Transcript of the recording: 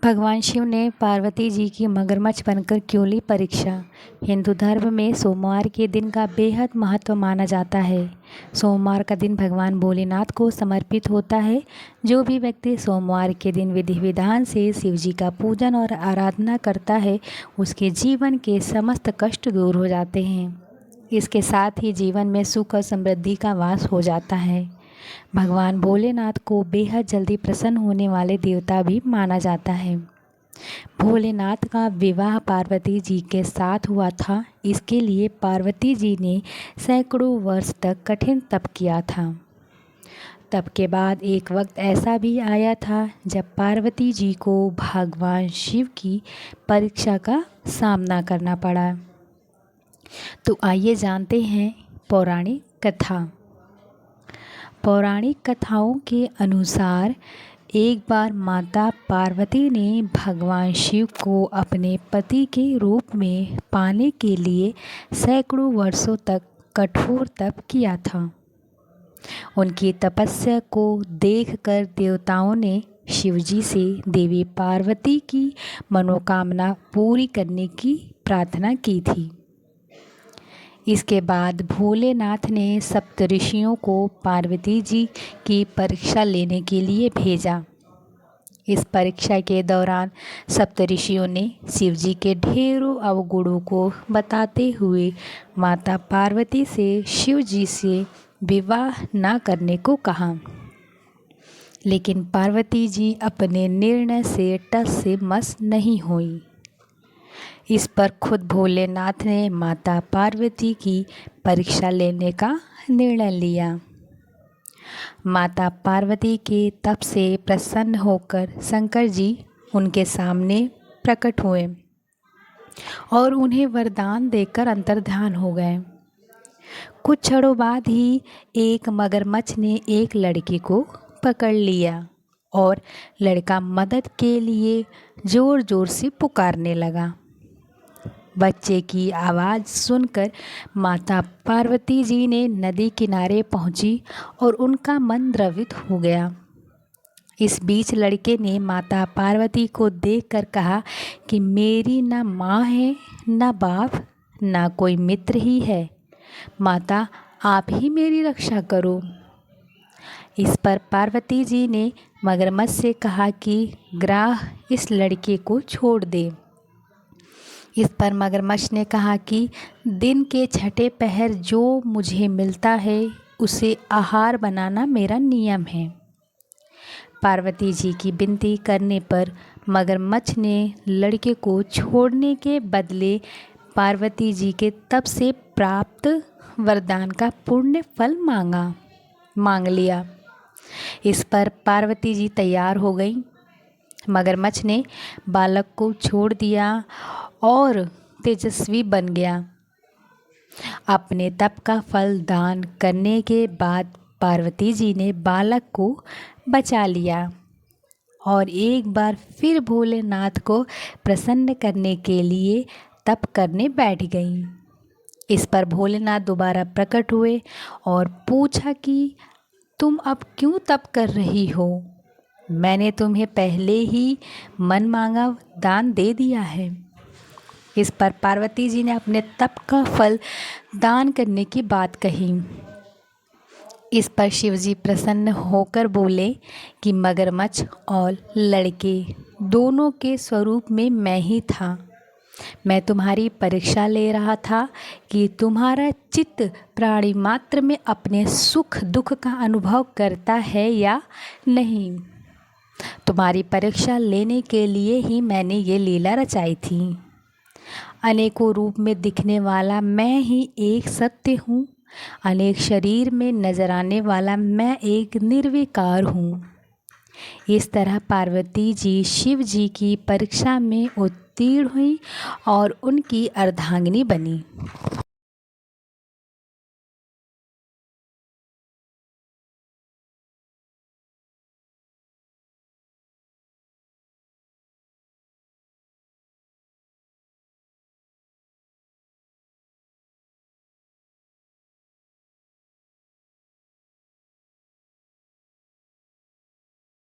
भगवान शिव ने पार्वती जी की मगरमच्छ बनकर क्यों ली परीक्षा। हिंदू धर्म में सोमवार के दिन का बेहद महत्व माना जाता है। सोमवार का दिन भगवान भोलेनाथ को समर्पित होता है। जो भी व्यक्ति सोमवार के दिन विधि विधान से शिव जी का पूजन और आराधना करता है, उसके जीवन के समस्त कष्ट दूर हो जाते हैं। इसके साथ ही जीवन में सुख और समृद्धि का वास हो जाता है। भगवान भोलेनाथ को बेहद जल्दी प्रसन्न होने वाले देवता भी माना जाता है। भोलेनाथ का विवाह पार्वती जी के साथ हुआ था। इसके लिए पार्वती जी ने सैकड़ों वर्ष तक कठिन तप किया था। तप के बाद एक वक्त ऐसा भी आया था जब पार्वती जी को भगवान शिव की परीक्षा का सामना करना पड़ा। तो आइए जानते हैं पौराणिक कथा। पौराणिक कथाओं के अनुसार एक बार माता पार्वती ने भगवान शिव को अपने पति के रूप में पाने के लिए सैकड़ों वर्षों तक कठोर तप किया था। उनकी तपस्या को देखकर देवताओं ने शिवजी से देवी पार्वती की मनोकामना पूरी करने की प्रार्थना की थी। इसके बाद भोलेनाथ ने सप्तऋषियों को पार्वती जी की परीक्षा लेने के लिए भेजा। इस परीक्षा के दौरान सप्तऋषियों ने शिव जी के ढेरों अवगुणों को बताते हुए माता पार्वती से शिव जी से विवाह न करने को कहा। लेकिन पार्वती जी अपने निर्णय से टस से मस नहीं हुई। इस पर खुद भोलेनाथ ने माता पार्वती की परीक्षा लेने का निर्णय लिया। माता पार्वती के तप से प्रसन्न होकर शंकर जी उनके सामने प्रकट हुए और उन्हें वरदान देकर अंतर्ध्यान हो गए। कुछ क्षणों बाद ही एक मगरमच्छ ने एक लड़के को पकड़ लिया और लड़का मदद के लिए ज़ोर ज़ोर से पुकारने लगा। बच्चे की आवाज़ सुनकर माता पार्वती जी ने नदी किनारे पहुंची और उनका मन द्रवित हो गया। इस बीच लड़के ने माता पार्वती को देखकर कहा कि मेरी न माँ है, न बाप, न कोई मित्र ही है। माता, आप ही मेरी रक्षा करो। इस पर पार्वती जी ने मगरमच्छ से कहा कि ग्राह इस लड़के को छोड़ दे। इस पर मगरमच्छ ने कहा कि दिन के छठे पहर जो मुझे मिलता है उसे आहार बनाना मेरा नियम है। पार्वती जी की विनती करने पर मगरमच्छ ने लड़के को छोड़ने के बदले पार्वती जी के तप से प्राप्त वरदान का पुण्य फल मांग लिया। इस पर पार्वती जी तैयार हो गई। मगरमच्छ ने बालक को छोड़ दिया और तेजस्वी बन गया। अपने तप का फल दान करने के बाद पार्वती जी ने बालक को बचा लिया और एक बार फिर भोलेनाथ को प्रसन्न करने के लिए तप करने बैठ गईं। इस पर भोलेनाथ दोबारा प्रकट हुए और पूछा कि तुम अब क्यों तप कर रही हो? मैंने तुम्हें पहले ही मन मांगा दान दे दिया है। इस पर पार्वती जी ने अपने तप का फल दान करने की बात कही। इस पर शिवजी प्रसन्न होकर बोले कि मगरमच्छ और लड़के दोनों के स्वरूप में मैं ही था। मैं तुम्हारी परीक्षा ले रहा था कि तुम्हारा चित्त प्राणी मात्र में अपने सुख दुख का अनुभव करता है या नहीं। तुम्हारी परीक्षा लेने के लिए ही मैंने ये लीला रचाई थी। अनेकों रूप में दिखने वाला मैं ही एक सत्य हूँ। अनेक शरीर में नजर आने वाला मैं एक निर्विकार हूँ। इस तरह पार्वती जी शिव जी की परीक्षा में उत्तीर्ण हुई और उनकी अर्धांगिनी बनी।